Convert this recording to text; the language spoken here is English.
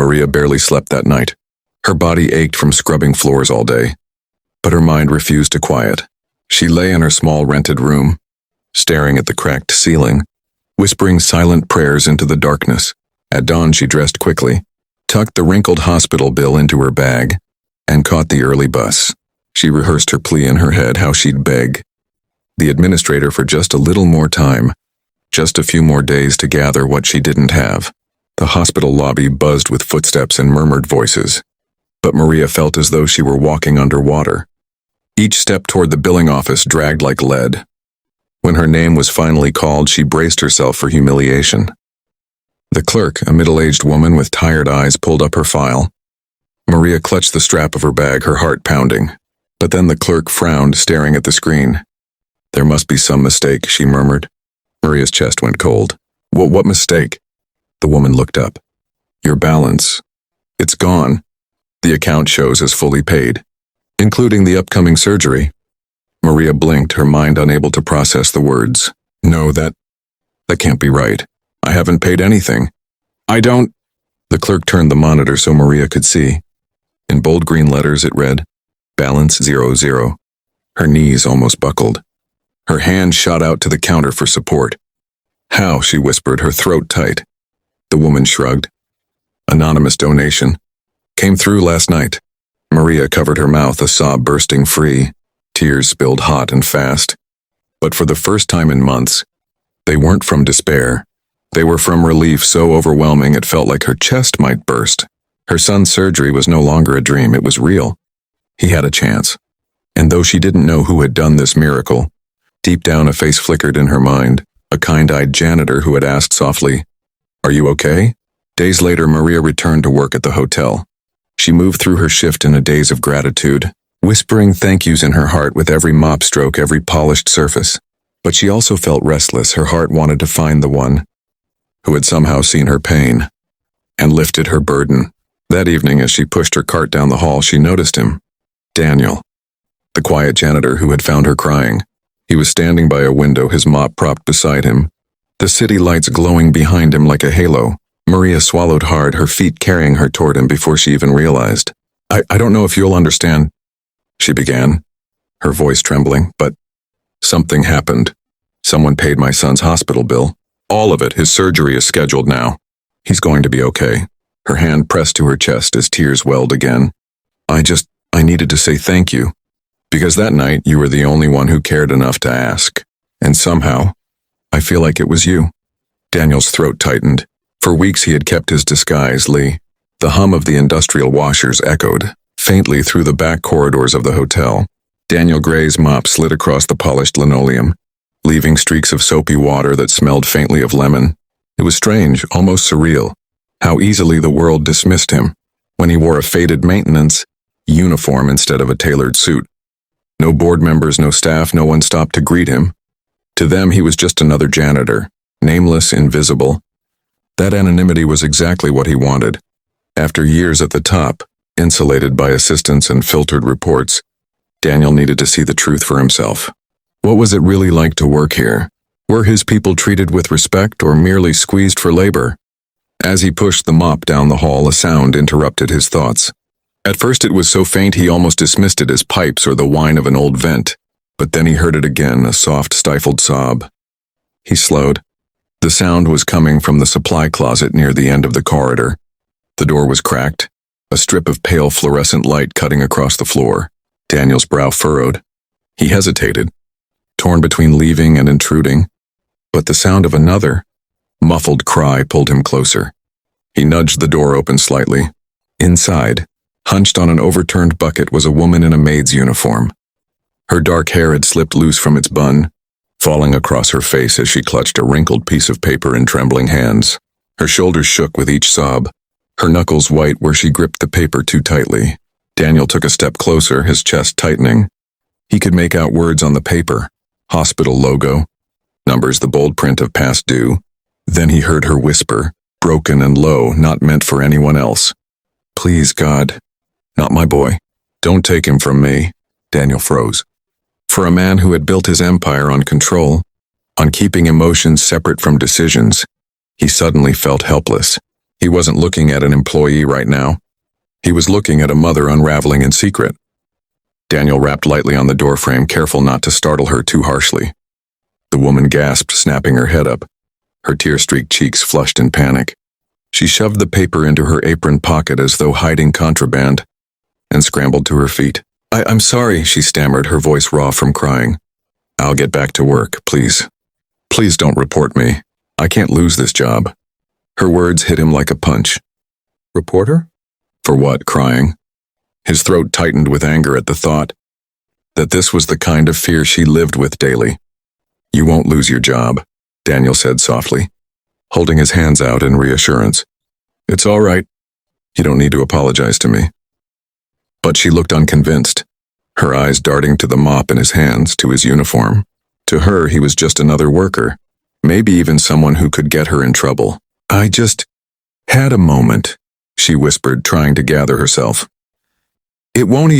Maria barely slept that night. Her body ached from scrubbing floors all day, but her mind refused to quiet. She lay in her small rented room, staring at the cracked ceiling, whispering silent prayers into the darkness. At dawn, she dressed quickly, tucked the wrinkled hospital bill into her bag, and caught the early bus. She rehearsed her plea in her head, how she'd beg the administrator for just a little more time, just a few more days to gather what she didn't have. The hospital lobby buzzed with footsteps and murmured voices, but Maria felt as though she were walking underwater. Each step toward the billing office dragged like lead. When her name was finally called, she braced herself for humiliation. The clerk, a middle-aged woman with tired eyes, pulled up her file. Maria clutched the strap of her bag, her heart pounding. But then the clerk frowned, staring at the screen. "There must be some mistake," she murmured. Maria's chest went cold. What mistake?" The woman looked up. "Your balance. It's gone. The account shows as fully paid, including the upcoming surgery." Maria blinked, her mind unable to process the words. "No, that can't be right. I haven't paid anything. I don't—" The clerk turned the monitor so Maria could see. In bold green letters it read, "Balance 00. Her knees almost buckled. Her hand shot out to the counter for support. "How?" she whispered, her throat tight. The woman shrugged. "Anonymous donation. Came through last night." Maria covered her mouth, a sob bursting free. Tears spilled hot and fast. But for the first time in months, they weren't from despair. They were from relief so overwhelming it felt like her chest might burst. Her son's surgery was no longer a dream, it was real. He had a chance. And though she didn't know who had done this miracle, deep down a face flickered in her mind, a kind-eyed janitor who had asked softly, "Are you okay?" Days later, Maria returned to work at the hotel. She moved through her shift in a daze of gratitude, whispering thank yous in her heart with every mop stroke, every polished surface. But she also felt restless. Her heart wanted to find the one who had somehow seen her pain and lifted her burden. That evening, as she pushed her cart down the hall, she noticed him. Daniel, the quiet janitor who had found her crying. He was standing by a window, his mop propped beside him, the city lights glowing behind him like a halo. Maria swallowed hard, her feet carrying her toward him before she even realized. I don't know if you'll understand," she began, her voice trembling, "but something happened. Someone paid my son's hospital bill. All of it. His surgery is scheduled now. He's going to be okay." Her hand pressed to her chest as tears welled again. I needed to say thank you, because that night you were the only one who cared enough to ask. And somehow, I feel like it was you." Daniel's throat tightened. For weeks he had kept his disguise, Lee. The hum of the industrial washers echoed faintly through the back corridors of the hotel. Daniel Gray's mop slid across the polished linoleum, leaving streaks of soapy water that smelled faintly of lemon. It was strange, almost surreal, how easily the world dismissed him when he wore a faded maintenance uniform instead of a tailored suit. No board members, no staff, no one stopped to greet him. To them, he was just another janitor, nameless, invisible. That anonymity was exactly what he wanted. After years at the top, insulated by assistants and filtered reports, Daniel needed to see the truth for himself. What was it really like to work here? Were his people treated with respect or merely squeezed for labor? As he pushed the mop down the hall, a sound interrupted his thoughts. At first it was so faint he almost dismissed it as pipes or the whine of an old vent, but then he heard it again, a soft, stifled sob. He slowed. The sound was coming from the supply closet near the end of the corridor. The door was cracked, a strip of pale fluorescent light cutting across the floor. Daniel's brow furrowed. He hesitated, torn between leaving and intruding, but the sound of another, muffled cry pulled him closer. He nudged the door open slightly. Inside, hunched on an overturned bucket, was a woman in a maid's uniform. Her dark hair had slipped loose from its bun, falling across her face as she clutched a wrinkled piece of paper in trembling hands. Her shoulders shook with each sob, her knuckles white where she gripped the paper too tightly. Daniel took a step closer, his chest tightening. He could make out words on the paper, hospital logo, numbers, the bold print of past due. Then he heard her whisper, broken and low, not meant for anyone else. "Please, God, not my boy. Don't take him from me." Daniel froze. For a man who had built his empire on control, on keeping emotions separate from decisions, he suddenly felt helpless. He wasn't looking at an employee right now. He was looking at a mother unraveling in secret. Daniel rapped lightly on the doorframe, careful not to startle her too harshly. The woman gasped, snapping her head up. Her tear-streaked cheeks flushed in panic. She shoved the paper into her apron pocket as though hiding contraband, and scrambled to her feet. I'm sorry, she stammered, her voice raw from crying. I'll get back to work, please. Please don't report me. I can't lose this job. Her words hit him like a punch. Reporter? For what, crying? His throat tightened with anger at the thought that this was the kind of fear she lived with daily. You won't lose your job, Daniel said softly, holding his hands out in reassurance. It's all right. You don't need to apologize to me. But she looked unconvinced, her eyes darting to the mop in his hands, to his uniform. To her, he was just another worker, maybe even someone who could get her in trouble. I just had a moment, she whispered, trying to gather herself. It won't